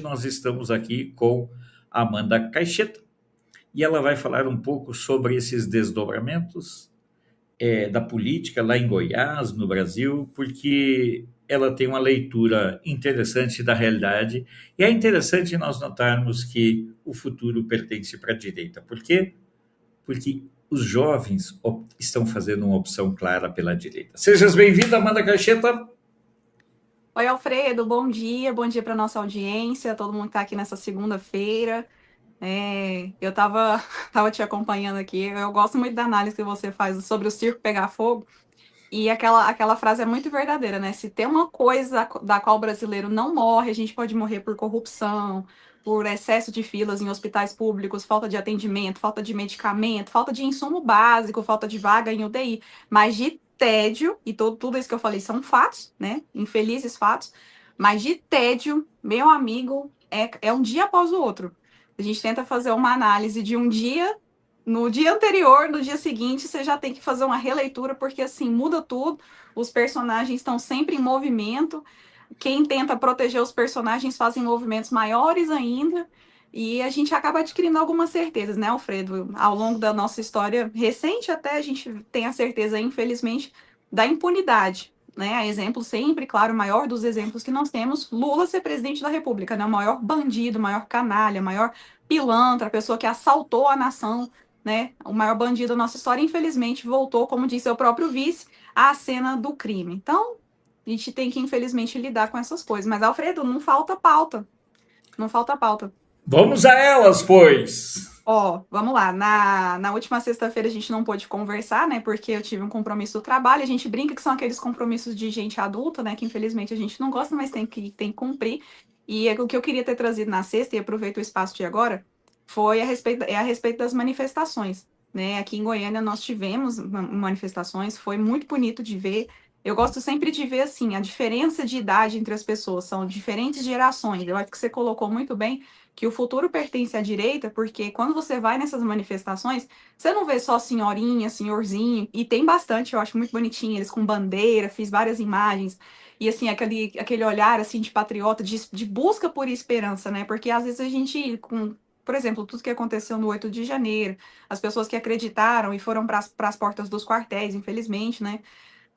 Nós estamos aqui com a Amanda Caixeta e ela vai falar um pouco sobre esses desdobramentos da política lá em Goiás, no Brasil, porque ela tem uma leitura interessante da realidade e é interessante nós notarmos que o futuro pertence para a direita. Por quê? Porque os jovens estão fazendo uma opção clara pela direita. Sejas bem-vinda, Amanda Caixeta. Oi, Alfredo, bom dia para nossa audiência, todo mundo que está aqui nessa segunda-feira. Eu estava tava te acompanhando aqui, eu gosto muito da análise que você faz sobre o circo pegar fogo, e aquela frase é muito verdadeira, né? Se tem uma coisa da qual o brasileiro não morre, a gente pode morrer por corrupção, por excesso de filas em hospitais públicos, falta de atendimento, falta de medicamento, falta de insumo básico, falta de vaga em UTI, mas de tédio, e tudo isso que eu falei são fatos, né? Infelizes fatos, mas de tédio, meu amigo, é um dia após o outro. A gente tenta fazer uma análise de um dia. No dia anterior, no dia seguinte, você já tem que fazer uma releitura, porque assim, muda tudo. Os personagens estão sempre em movimento. Quem tenta proteger os personagens fazem movimentos maiores ainda. E a gente acaba adquirindo algumas certezas, né, Alfredo? Ao longo da nossa história recente, até a gente tem a certeza, infelizmente, da impunidade. Né? A exemplo sempre, claro, o maior dos exemplos que nós temos, Lula ser presidente da República, né? O maior bandido, o maior canalha, o maior pilantra, a pessoa que assaltou a nação, né? O maior bandido da nossa história, infelizmente, voltou, como disse o próprio vice, à cena do crime. Então, a gente tem que, infelizmente, lidar com essas coisas. Mas, Alfredo, não falta pauta. Não falta pauta. Vamos a elas, pois! Ó, vamos lá. Na última sexta-feira a gente não pôde conversar, né? Porque eu tive um compromisso do trabalho. A gente brinca que são aqueles compromissos de gente adulta, né? Que infelizmente a gente não gosta, mas tem que cumprir. E o que eu queria ter trazido na sexta, e aproveito o espaço de agora, foi a respeito das manifestações. Né? Aqui em Goiânia nós tivemos manifestações, foi muito bonito de ver. Eu gosto sempre de ver assim a diferença de idade entre as pessoas, são diferentes gerações. Eu acho que você colocou muito bem que o futuro pertence à direita, porque quando você vai nessas manifestações, você não vê só senhorinha, senhorzinho, e tem bastante, eu acho muito bonitinho, eles com bandeira, fiz várias imagens, e assim, aquele olhar assim de patriota, de busca por esperança, né? Porque às vezes a gente, por exemplo, tudo que aconteceu no 8 de janeiro, as pessoas que acreditaram e foram para as portas dos quartéis, infelizmente, né?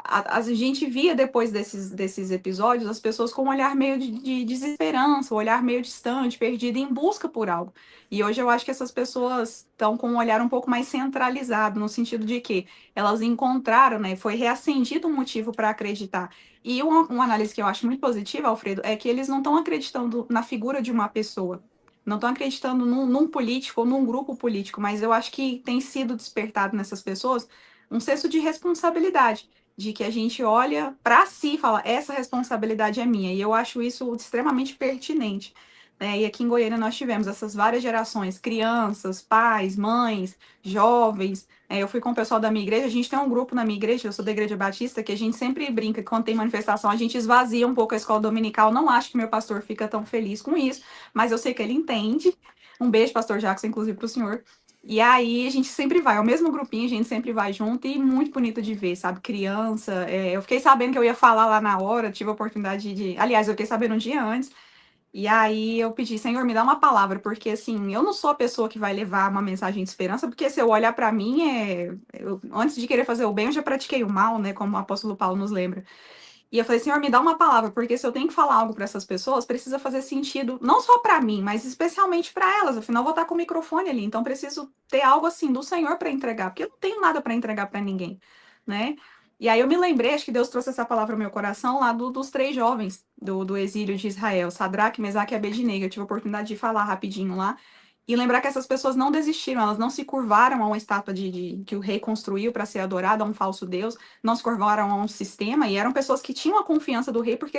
A gente via depois desses episódios as pessoas com um olhar meio de desesperança, um olhar meio distante, perdido em busca por algo. E hoje eu acho que essas pessoas estão com um olhar um pouco mais centralizado, no sentido de que elas encontraram, né, foi reacendido um motivo para acreditar. E uma análise que eu acho muito positiva, Alfredo, é que eles não estão acreditando na figura de uma pessoa. Não estão acreditando num político ou num grupo político, mas eu acho que tem sido despertado nessas pessoas um senso de responsabilidade de que a gente olha para si e fala, essa responsabilidade é minha. E eu acho isso extremamente pertinente. Né? E aqui em Goiânia nós tivemos essas várias gerações, crianças, pais, mães, jovens. Eu fui com o pessoal da minha igreja, a gente tem um grupo na minha igreja, eu sou da Igreja Batista, que a gente sempre brinca que quando tem manifestação a gente esvazia um pouco a escola dominical. Não acho que meu pastor fica tão feliz com isso, mas eu sei que ele entende. Um beijo, pastor Jackson, inclusive para o senhor. E aí a gente sempre vai, é o mesmo grupinho, a gente sempre vai junto e muito bonito de ver, sabe? Criança. Eu fiquei sabendo que eu ia falar lá na hora, tive a oportunidade de. Aliás, eu fiquei sabendo um dia antes. E aí eu pedi, Senhor, me dá uma palavra, porque assim, eu não sou a pessoa que vai levar uma mensagem de esperança, porque se eu olhar para mim, antes de querer fazer o bem, eu já pratiquei o mal, né? Como o apóstolo Paulo nos lembra. E eu falei, Senhor, me dá uma palavra, porque se eu tenho que falar algo para essas pessoas, precisa fazer sentido, não só para mim, mas especialmente para elas. Afinal, eu vou estar com o microfone ali, então preciso ter algo assim do Senhor para entregar, porque eu não tenho nada para entregar para ninguém, né? E aí eu me lembrei, acho que Deus trouxe essa palavra ao meu coração lá dos três jovens do exílio de Israel, Sadraque, Mesaque e Abednego. Eu tive a oportunidade de falar rapidinho lá. E lembrar que essas pessoas não desistiram, elas não se curvaram a uma estátua que o rei construiu para ser adorado, a um falso Deus, não se curvaram a um sistema, e eram pessoas que tinham a confiança do rei, porque,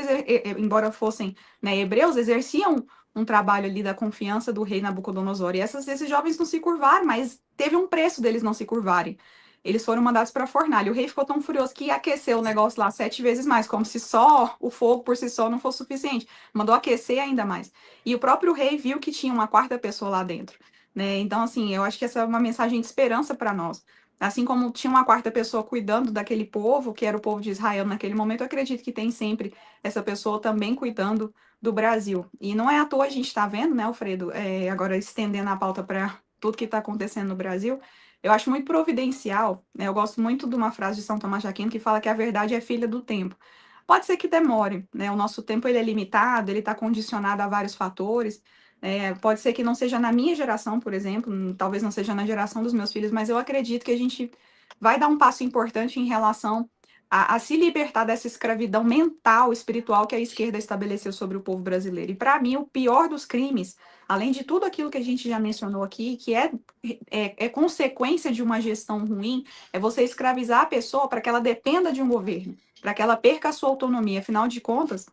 embora fossem, né, hebreus, exerciam um trabalho ali da confiança do rei Nabucodonosor. E esses jovens não se curvaram, mas teve um preço deles não se curvarem. Eles foram mandados para a fornalha. O rei ficou tão furioso que aqueceu o negócio lá 7 vezes mais, como se só o fogo por si só não fosse suficiente. Mandou aquecer ainda mais. E o próprio rei viu que tinha uma quarta pessoa lá dentro. Né? Então, assim, eu acho que essa é uma mensagem de esperança para nós. Assim como tinha uma quarta pessoa cuidando daquele povo, que era o povo de Israel naquele momento, eu acredito que tem sempre essa pessoa também cuidando do Brasil. E não é à toa a gente está vendo, né, Alfredo, agora estendendo a pauta para tudo que está acontecendo no Brasil, eu acho muito providencial, né? Eu gosto muito de uma frase de São Tomás de Aquino que fala que a verdade é filha do tempo. Pode ser que demore, né? O nosso tempo ele é limitado, ele está condicionado a vários fatores. Pode ser que não seja na minha geração, por exemplo, talvez não seja na geração dos meus filhos, mas eu acredito que a gente vai dar um passo importante em relação a se libertar dessa escravidão mental, espiritual que a esquerda estabeleceu sobre o povo brasileiro. E para mim, o pior dos crimes, além de tudo aquilo que a gente já mencionou aqui, que é consequência de uma gestão ruim, é você escravizar a pessoa para que ela dependa de um governo, para que ela perca a sua autonomia. Afinal de contas,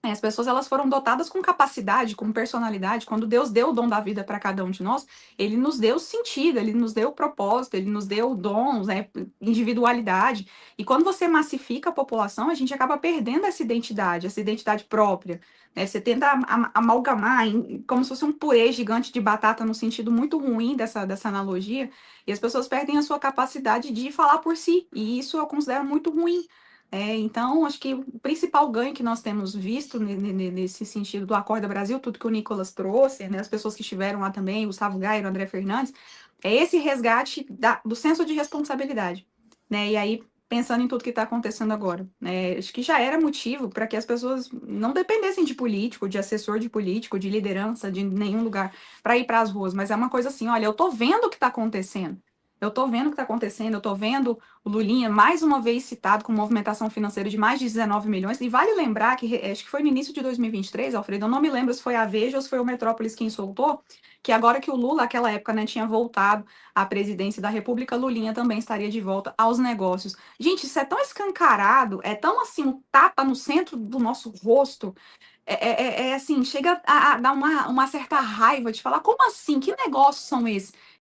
as pessoas elas foram dotadas com capacidade, com personalidade. Quando Deus deu o dom da vida para cada um de nós, Ele nos deu sentido, Ele nos deu propósito, Ele nos deu dons, né, individualidade. E quando você massifica a população, a gente acaba perdendo essa identidade própria. Né? Você tenta amalgamar como se fosse um purê gigante de batata, no sentido muito ruim dessa analogia, e as pessoas perdem a sua capacidade de falar por si. E isso eu considero muito ruim. Então, acho que o principal ganho que nós temos visto nesse sentido do Acorda Brasil, tudo que o Nicolas trouxe, né, as pessoas que estiveram lá também, o Gustavo Gayer, o André Fernandes, é esse resgate do senso de responsabilidade. Né? E aí, pensando em tudo que está acontecendo agora, né, acho que já era motivo para que as pessoas não dependessem de político, de assessor de político, de liderança, de nenhum lugar para ir para as ruas, mas é uma coisa assim, olha, eu estou vendo o que está acontecendo. Eu estou vendo o que está acontecendo, eu estou vendo o Lulinha mais uma vez citado com movimentação financeira de mais de 19 milhões. E vale lembrar que, acho que foi no início de 2023, Alfredo, eu não me lembro se foi a Veja ou se foi o Metrópolis quem soltou, que agora que o Lula, naquela época, né, tinha voltado à presidência da República, Lulinha também estaria de volta aos negócios. Gente, isso é tão escancarado, é tão assim, um tapa no centro do nosso rosto, assim, chega a dar uma certa raiva de falar, como assim? Que negócios são esses?